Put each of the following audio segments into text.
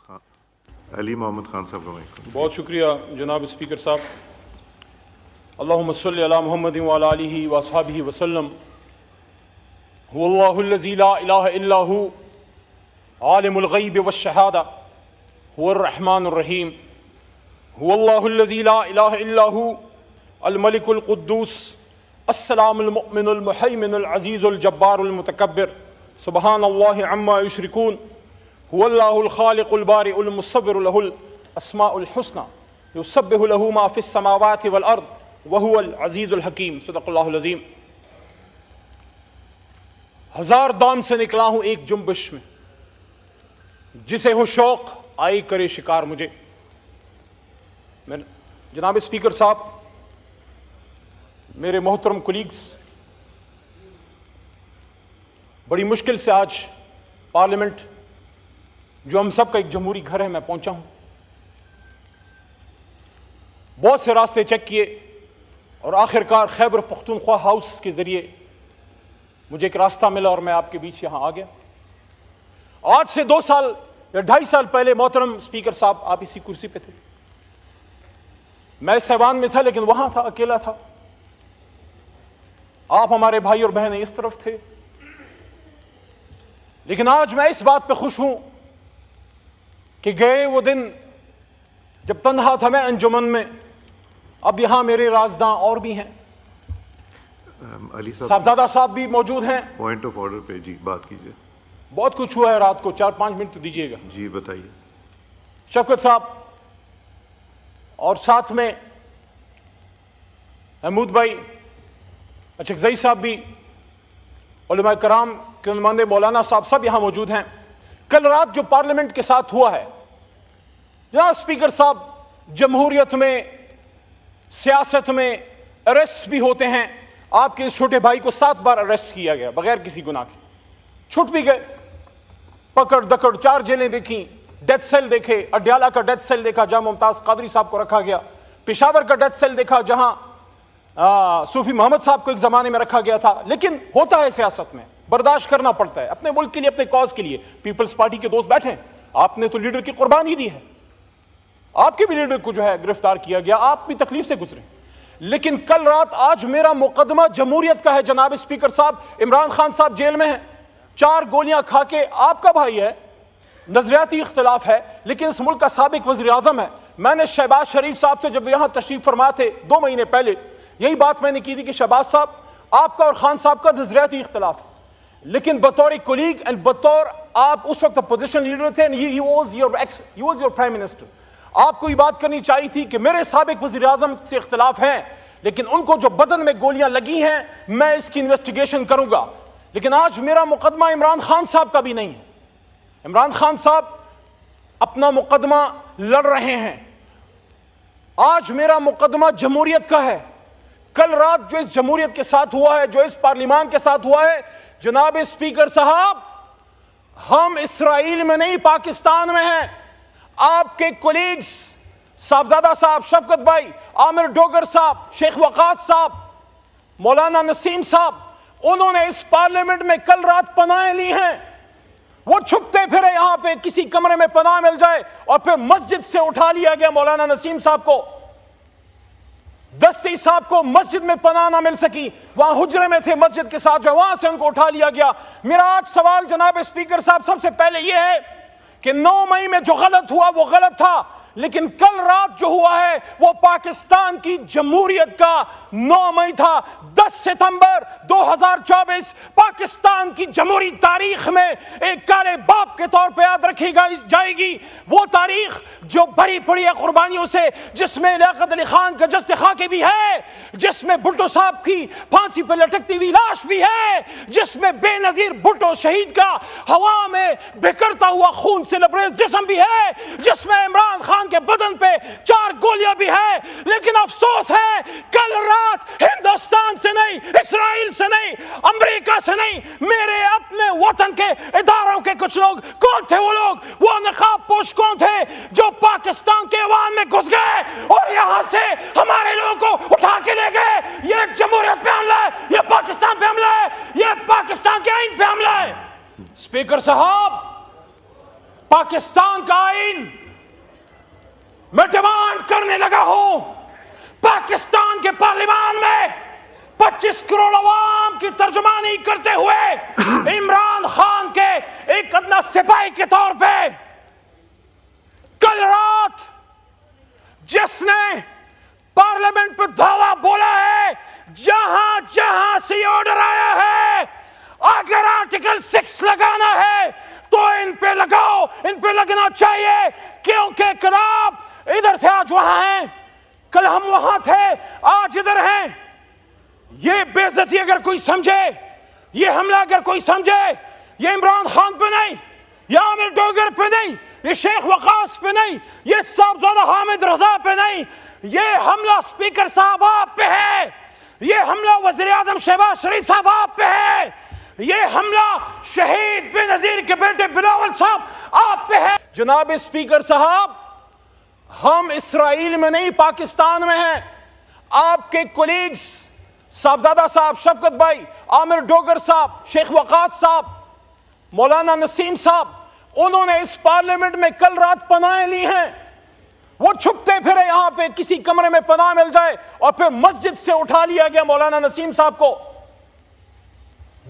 علی محمد خان صاحب کا بہت شکریہ جناب اسپیکر صاحب. اللہم صلی علی محمد وعلی آلہ واصحابہ وسلم. هو اللہ الذی لا الہ الا هو عالم الغیب والشہادہ هو الرحمن الرحیم. هو اللہ الذی لا الہ الا هو الملک القدوس السلام المؤمن المحیمن العزیز الجبار المتکبر سبحان اللہ عما یشرکون. هو اللہ الخالق البارئ المصور له الاسماء الحسنى یسبح له ما فی السماوات والارض وهو العزیز الحکیم. صدق اللہ العظیم. ہزار دام سے نکلا ہوں ایک جنبش میں، جسے ہو شوق آئی کرے شکار مجھے. جناب اسپیکر صاحب، میرے محترم کولیگز، بڑی مشکل سے آج پارلیمنٹ جو ہم سب کا ایک جمہوری گھر ہے میں پہنچا ہوں. بہت سے راستے چیک کیے اور آخرکار خیبر پختونخوا ہاؤس کے ذریعے مجھے ایک راستہ ملا اور میں آپ کے بیچ یہاں آ گیا. آج سے 2 سال یا 2.5 سال پہلے محترم اسپیکر صاحب آپ اسی کرسی پہ تھے، میں اس ایوان میں تھا لیکن وہاں تھا، اکیلا تھا. آپ ہمارے بھائی اور بہنیں اس طرف تھے. لیکن آج میں اس بات پہ خوش ہوں کہ گئے وہ دن جب تنہا تھا میں انجمن میں، اب یہاں میرے رازداں اور بھی ہیں. علی صاحبزادہ صاحب بھی موجود ہیں. پوائنٹ آف آرڈر پہ جی بات کیجیے. بہت کچھ ہوا ہے رات کو، 4-5 منٹ تو دیجیے گا. جی بتائیے. شفقت صاحب اور ساتھ میں محمود بھائی اچکزئی صاحب بھی، علماء کرام کے نمائندے مولانا صاحب سب یہاں موجود ہیں. کل رات جو پارلیمنٹ کے ساتھ ہوا ہے، جناب اسپیکر صاحب، جمہوریت میں، سیاست میں اریسٹ بھی ہوتے ہیں. آپ کے اس چھوٹے بھائی کو 7 بار اریسٹ کیا گیا بغیر کسی گناہ کے، چھوٹ بھی گئے. پکڑ دکڑ 4 جیلیں دیکھیں، ڈیتھ سیل دیکھے. اڈیالہ کا ڈیتھ سیل دیکھا جہاں ممتاز قادری صاحب کو رکھا گیا. پشاور کا ڈیتھ سیل دیکھا جہاں صوفی محمد صاحب کو ایک زمانے میں رکھا گیا تھا. لیکن ہوتا ہے سیاست میں، برداشت کرنا پڑتا ہے اپنے ملک کے لیے، اپنے کاز کے لیے. پیپلز پارٹی کے دوست بیٹھے ہیں، آپ نے تو لیڈر کی قربانی دی ہے، آپ کے بھی لیڈر کو جو ہے گرفتار کیا گیا، آپ بھی تکلیف سے گزرے. لیکن کل رات آج میرا مقدمہ جمہوریت کا ہے. جناب اسپیکر صاحب، عمران خان صاحب جیل میں ہیں، 4 گولیاں کھا کے. آپ کا بھائی ہے، نظریاتی اختلاف ہے لیکن اس ملک کا سابق وزیر اعظم ہے. میں نے شہباز شریف صاحب سے جب یہاں تشریف فرما تھے 2 مہینے پہلے، یہی بات میں نے کی تھی کہ شہباز صاحب، آپ کا اور خان صاحب کا نظریاتی اختلاف ہے، لیکن بطور کولیگ اینڈ بطور آپ اس وقت اپوزیشن لیڈر تھے، he was your prime minister. آپ کو یہ بات کرنی چاہیے تھی کہ میرے سابق وزیر اعظم سے اختلاف ہیں لیکن ان کو جو بدن میں گولیاں لگی ہیں میں اس کی انویسٹیگیشن کروں گا. لیکن آج میرا مقدمہ عمران خان صاحب کا بھی نہیں ہے. عمران خان صاحب اپنا مقدمہ لڑ رہے ہیں. آج میرا مقدمہ جمہوریت کا ہے. کل رات جو اس جمہوریت کے ساتھ ہوا ہے، جو اس پارلیمان کے ساتھ ہوا ہے، جناب اسپیکر صاحب، ہم اسرائیل میں نہیں پاکستان میں ہیں. آپ کے کولیگز صاحبزادہ صاحب، شفقت بھائی، عامر ڈوگر صاحب، شیخ وقاص صاحب، مولانا نسیم صاحب، انہوں نے اس پارلیمنٹ میں کل رات پناہیں لی ہیں. وہ چھپتے پھرے یہاں پہ، کسی کمرے میں پناہ مل جائے، اور پھر مسجد سے اٹھا لیا گیا مولانا نسیم صاحب کو. دستی صاحب کو مسجد میں پناہ نہ مل سکی، وہاں حجرے میں تھے مسجد کے ساتھ، جو وہاں سے ان کو اٹھا لیا گیا. میرا آج سوال جناب اسپیکر صاحب سب سے پہلے یہ ہے کہ 9 مئی میں جو غلط ہوا وہ غلط تھا، لیکن کل رات جو ہوا ہے وہ پاکستان کی جمہوریت کا 9 مئی تھا. 10 ستمبر 2024 پاکستان کی جمہوری تاریخ میں ایک کالے باپ کے طور پہ یاد رکھی جائے گی. وہ تاریخ جو بھری پڑی ہے قربانیوں سے، جس میں لیاقت علی خان کا جسد خاکے بھی ہے، جس میں بھٹو صاحب کی پھانسی پہ لٹکتی ہوئی لاش بھی ہے، جس میں بے نظیر بھٹو شہید کا ہوا میں بکھرتا ہوا خون سے لبریز جسم بھی ہے، جس میں عمران خان کے بدن پہ 4 گولیاں بھی ہے. لیکن افسوس ہے کل رات ہندوستان سے نہیں، اسرائیل سے نہیں، امریکہ سے نہیں، میرے اپنے وطن کے اداروں کے کچھ لوگ. کون تھے وہ لوگ؟ وہ نقاب پوش کون تھے جو پاکستان کے ایوان میں گھس گئے اور یہاں سے ہمارے لوگوں کو اٹھا کے لے گئے؟ یہ جمہوریت پہ حملہ ہے، یہ پاکستان پہ حملہ ہے، یہ پاکستان کے آئین پہ حملہ ہے. اسپیکر صاحب، پاکستان کا آئین میں ڈیمانڈ کرنے لگا ہوں پاکستان کے پارلیمان میں 25 کروڑ عوام کی ترجمانی کرتے ہوئے عمران خان کے ایک ادنا سپاہی کے طور پہ کل رات جس نے پارلیمنٹ پہ دعویٰ بولا ہے جہاں جہاں سے آرڈر آیا ہے اگر آرٹیکل 6 لگانا ہے تو ان پہ لگاؤ، ان پہ لگنا چاہیے، کیونکہ کل آپ ادھر تھے آج وہاں ہیں، کل ہم وہاں تھے آج ادھر ہیں۔ یہ بے عزتی اگر کوئی سمجھے، یہ حملہ اگر کوئی سمجھے، یہ عمران خان پہ نہیں، یہ عامر ڈوگر پہ نہیں، یہ شیخ وقاص پہ نہیں، یہ صاحبزادہ حامد رضا پہ نہیں، یہ حملہ سپیکر صاحب آپ پہ ہے، یہ حملہ وزیر اعظم شہباز شریف صاحب آپ پہ ہے، یہ حملہ شہید بے نظیر کے بیٹے بلاول صاحب آپ پہ ہے۔ جناب سپیکر صاحب، ہم اسرائیل میں نہیں پاکستان میں ہیں۔ آپ کے کولیگز صاحبزادہ صاحب، شفقت بھائی، عامر ڈوگر صاحب، شیخ وقاص صاحب، مولانا نسیم صاحب، انہوں نے اس پارلیمنٹ میں کل رات پناہیں لی ہیں۔ وہ چھپتے پھرے یہاں پہ کسی کمرے میں پناہ مل جائے، اور پھر مسجد سے اٹھا لیا گیا مولانا نسیم صاحب کو،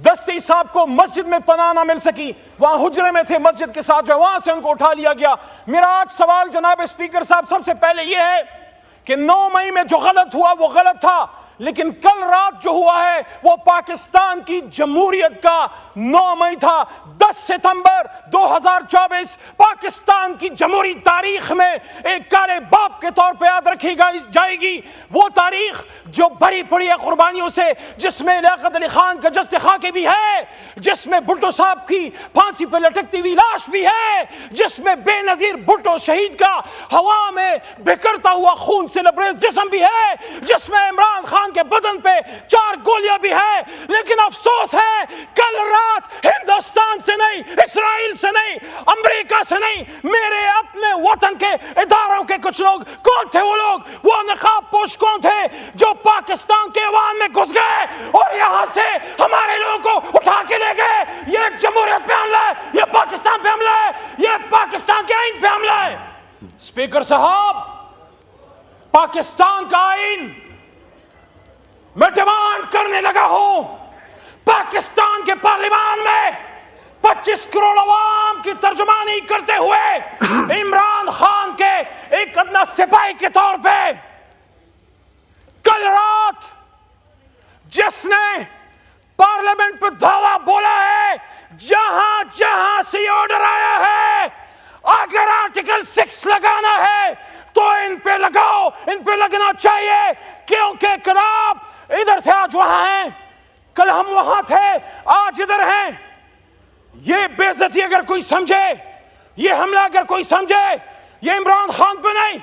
دستی صاحب کو مسجد میں پناہ نہ مل سکی، وہاں حجرے میں تھے مسجد کے ساتھ، جو وہاں سے ان کو اٹھا لیا گیا۔ میرا آج سوال جناب اسپیکر صاحب سب سے پہلے یہ ہے کہ 9 مئی میں جو غلط ہوا وہ غلط تھا، لیکن کل رات جو ہوا ہے وہ پاکستان کی جمہوریت کا 9 مئی تھا۔ 10 ستمبر 2024 پاکستان کی جمہوری تاریخ میں ایک کالے باپ کے طور پہ یاد رکھی جائے گی، وہ تاریخ جو بھری پڑی ہے قربانیوں سے، جس میں لیاقت علی خان کا جسد خاکے بھی ہے، جس میں بھٹو صاحب کی پھانسی پہ لٹکتی ہوئی لاش بھی ہے، جس میں بے نظیر بھٹو شہید کا ہوا میں بکھرتا ہوا خون سے لبریز جسم بھی ہے، جس میں عمران خان کے بدن پہ 4 گولیاں بھی ہے۔ لیکن افسوس ہے کل رات ہندوستان سے نہیں، اسرائیل سے نہیں، امریکہ سے نہیں، میرے اپنے وطن کے اداروں کے کچھ لوگ، کون تھے وہ لوگ؟ وہ نقاب پوش کون تھے جو پاکستان کے ایوان میں گھس گئے اور یہاں سے ہمارے لوگوں کو اٹھا کے لے گئے؟ یہ جمہوریت پہ حملہ ہے، یہ پاکستان پہ حملہ ہے، یہ پاکستان کے آئین پہ حملہ ہے۔ اسپیکر صاحب، پاکستان کا آئین میں ڈیمانڈ کرنے لگا ہوں پاکستان کے پارلیمان میں 25 کروڑ عوام کی ترجمانی کرتے ہوئے عمران خان کے ایک ادنا سپاہی کے طور پہ کل رات جس نے پارلیمنٹ پہ دعویٰ بولا ہے جہاں جہاں سے آرڈر آیا ہے اگر آرٹیکل 6 لگانا ہے تو ان پہ لگاؤ، ان پہ لگنا چاہیے، کیونکہ کل آپ ادھر تھے آج وہاں ہیں، کل ہم وہاں تھے آج ادھر ہیں۔ یہ بے عزتی اگر کوئی سمجھے، یہ حملہ اگر کوئی سمجھے، یہ عمران خان پہ نہیں،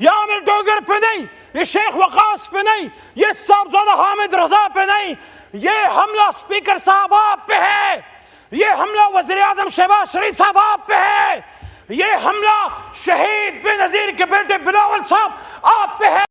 یہ عامر ڈوگر پہ نہیں، یہ شیخ وقاص پہ نہیں، یہ صاحبزادہ حامد رضا پہ نہیں، یہ حملہ سپیکر صاحب آپ پہ ہے، یہ حملہ وزیر اعظم شہباز شریف صاحب آپ پہ ہے، یہ حملہ شہید بے نظیر کے بیٹے بلاول صاحب آپ پہ ہے۔